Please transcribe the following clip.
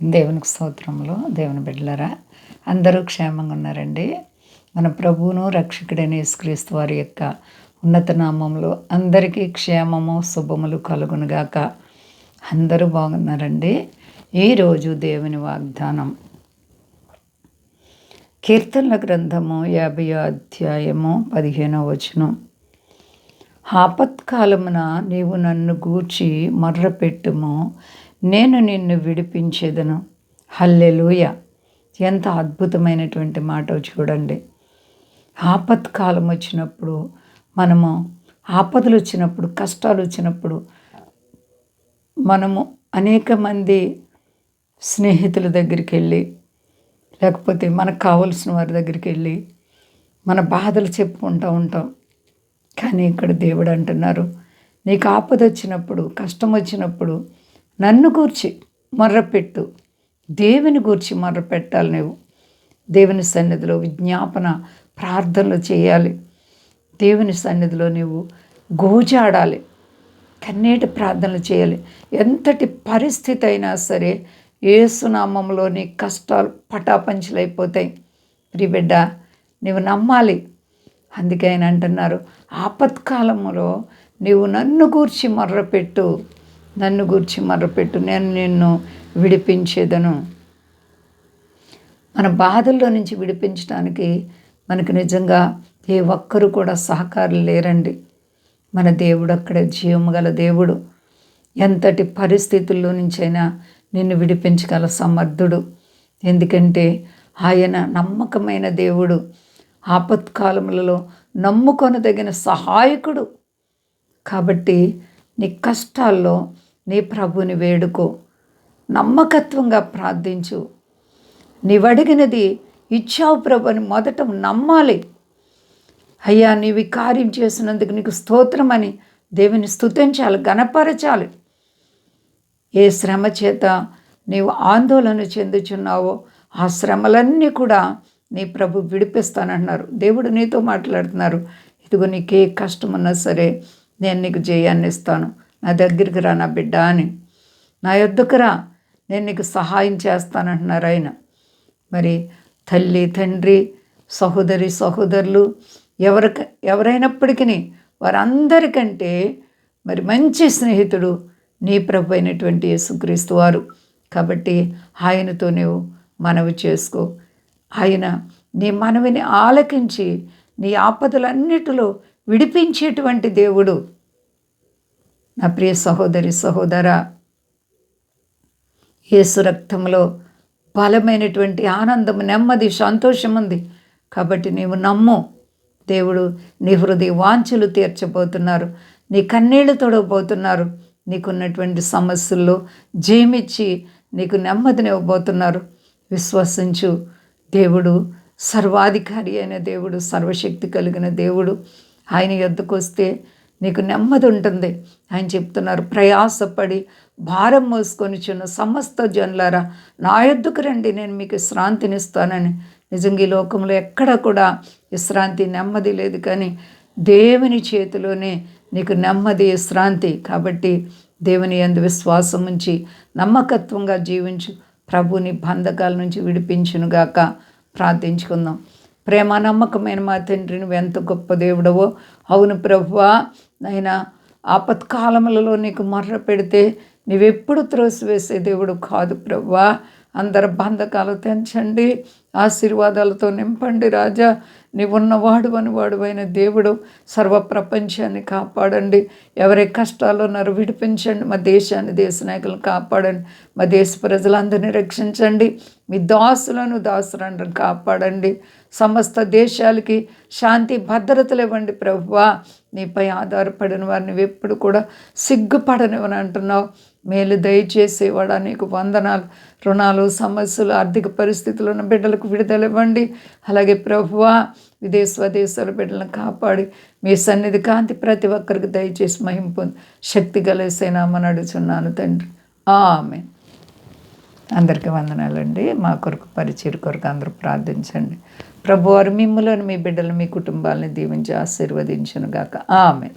దేవునికి స్తోత్రములు. దేవుని బిడ్డలారా, అందరూ క్షేమంగా ఉన్నారండి. మన ప్రభువును రక్షకుడైన యేసుక్రీస్తు వారి యొక్క ఉన్నత నామంలో అందరికీ క్షేమము శుభములు కలుగునుగాక. అందరూ బాగున్నారండి. ఈరోజు దేవుని వాగ్దానం కీర్తనల గ్రంథము 50వ అధ్యాయము 15వ వచనం. ఆపత్కాలమున నీవు నన్ను గూర్చి మొర్రపెట్టుము, నేను నిన్ను విడిపించేదను. హల్లెలూయా! ఎంత అద్భుతమైనటువంటి మాట చూడండి. ఆపత్కాలం వచ్చినప్పుడు, మనము ఆపదలు వచ్చినప్పుడు, కష్టాలు వచ్చినప్పుడు, మనము అనేక మంది స్నేహితుల దగ్గరికి వెళ్ళి, లేకపోతే మనకు కావలసిన వారి దగ్గరికి వెళ్ళి మన బాధలు చెప్పుకుంటూ ఉంటాం. కానీ ఇక్కడ దేవుడు అంటున్నారు, నీకు ఆపద వచ్చినప్పుడు, కష్టం వచ్చినప్పుడు నన్ను గూర్చి మొర్రపెట్టు. దేవుని గూర్చి మొర్రపెట్టాలి. నువ్వు దేవుని సన్నిధిలో విజ్ఞాపన ప్రార్థనలు చేయాలి. దేవుని సన్నిధిలో నువ్వు గోజాడాలి, కన్నీటి ప్రార్థనలు చేయాలి. ఎంతటి పరిస్థితి అయినా సరే యేసునామంలో నీ కష్టాలు పటాపంచలైపోతాయి. ప్రియబిడ్డ, నువ్వు నమ్మాలి. అందుకే ఆయన అంటున్నారు, ఆపత్కాలములో నీవు నన్ను గూర్చి మొర్రపెట్టు, నన్ను గూర్చి మొర్రపెట్టు, నేను నిన్ను విడిపించేదను. మన బాధల్లో నుంచి విడిపించడానికి మనకు నిజంగా ఏ ఒక్కరు కూడా సహకారం లేరండి. మన దేవుడు అక్కడే జీవము గల దేవుడు. ఎంతటి పరిస్థితుల్లో నుంచైనా నిన్ను విడిపించగల సమర్థుడు. ఎందుకంటే ఆయన నమ్మకమైన దేవుడు, ఆపత్కాలములలో నమ్ముకొనదగిన సహాయకుడు. కాబట్టి నీ కష్టాల్లో నీ ప్రభుని వేడుకో, నమ్మకత్వంగా ప్రార్థించు. నీవడిగినది ఇచ్చావు ప్రభు అని మొదట నమ్మాలి. అయ్యా, నీవి కార్యం చేసినందుకు నీకు స్తోత్రమని దేవుని స్తుతించాలి, గణపరచాలి. ఏ శ్రమ చేత నీవు ఆందోళన చెందుచున్నావో ఆ శ్రమలన్నీ కూడా నీ ప్రభు విడిపిస్తానంటున్నారు. దేవుడు నీతో మాట్లాడుతున్నారు, ఇదిగో నీకే కష్టం ఉన్నా సరే నేను నీకు జయాన్ని ఇస్తాను. నా దగ్గరికి రా నా బిడ్డ అని, నా యొద్దకు రా, నేను నీకు సహాయం చేస్తానంటున్నారు ఆయన. మరి తల్లి, తండ్రి, సహోదరి, సహోదరులు ఎవరైనప్పటికీ వారందరికంటే మరి మంచి స్నేహితుడు నీ ప్రభు అయినటువంటి యేసుక్రీస్తు వారు. కాబట్టి ఆయనతో నీవు మనవి చేసుకో. ఆయన నీ మనవిని ఆలకించి నీ ఆపదలన్నిటిలో విడిపించేటువంటి దేవుడు. నా ప్రియ సహోదరి, సహోదరా, యేసు రక్తంలో బలమైనటువంటి ఆనందం, నెమ్మది, సంతోషం ఉంది. కాబట్టి నీవు నమ్ము. దేవుడు నీ హృదయ వాంఛలు తీర్చబోతున్నారు, నీ కన్నీళ్లు తొడవబోతున్నారు. నీకున్నటువంటి సమస్యల్లో జయమిచ్చి నీకు నెమ్మదినివ్వబోతున్నారు. విశ్వసించు. దేవుడు సర్వాధికారి అయిన దేవుడు, సర్వశక్తి కలిగిన దేవుడు. ఆయన యొద్దకు వస్తే నీకు నెమ్మది ఉంటుంది. ఆయన చెప్తున్నారు, ప్రయాసపడి భారం మోసుకొనిచున్న సమస్త జనులారా నా యొద్దకు రండి, నేను మీకు విశ్రాంతినిస్తానని. నిజంగా ఈ లోకంలో ఎక్కడ కూడా విశ్రాంతి, నెమ్మది లేదు. కానీ దేవుని చేతిలోనే నీకు నెమ్మది, విశ్రాంతి. కాబట్టి దేవుని యందు విశ్వాసం ఉంచి నమ్మకత్వంగా జీవించు. ప్రభుని బంధకాల నుంచి విడిపించునుగాక. ప్రార్థించుకుందాం. ప్రేమ నమ్మకమైన మా తండ్రి, నువ్వు ఎంత గొప్ప దేవుడవో. అవును ప్రభువా, నైనా ఆపత్కాలములలో నీకు మొర్ర పెడితే నీవెప్పుడు త్రోసివేసే దేవుడు కాదు ప్రభువా. అందరి బంధకాలు తెంచండి, ఆశీర్వాదాలతో నింపండి రాజా. నీవున్నవాడు వాడువైన దేవుడు. సర్వ ప్రపంచాన్ని కాపాడండి. ఎవరి కష్టాల్లో ఉన్నారు విడిపించండి. మా దేశాన్ని, దేశ నాయకులను కాపాడండి. మా దేశ ప్రజలందరినీ రక్షించండి. మీ దాసులను కాపాడండి. సమస్త దేశాలకి శాంతి భద్రతలు ఇవ్వండి ప్రభువా. నీపై ఆధారపడిన వారిని ఎప్పుడు కూడా సిగ్గుపడనివని అంటున్నావు. మేలు దయచేసేవాడా నీకు వందనాలు. రుణాలు, సమస్యలు, ఆర్థిక పరిస్థితులు ఉన్న బిడ్డలకు విడుదల ఇవ్వండి. అలాగే ప్రభువా, విదేశ స్వదేశాల బిడ్డలను కాపాడి మీ సన్నిధి కాంతి ప్రతి ఒక్కరికి దయచేసి మహిమ పొంది శక్తి గలేసేనామని అడుగుచున్నాను తండ్రి. ఆమేన్. అందరికీ వందనాలండి. మా కొరకు, పరిచయం కొరకు అందరూ ప్రార్థించండి. ప్రభువారు మిమ్ములను, మీ బిడ్డలు, మీ కుటుంబాలను దీవించి ఆశీర్వదించునుగాక. ఆమేన్.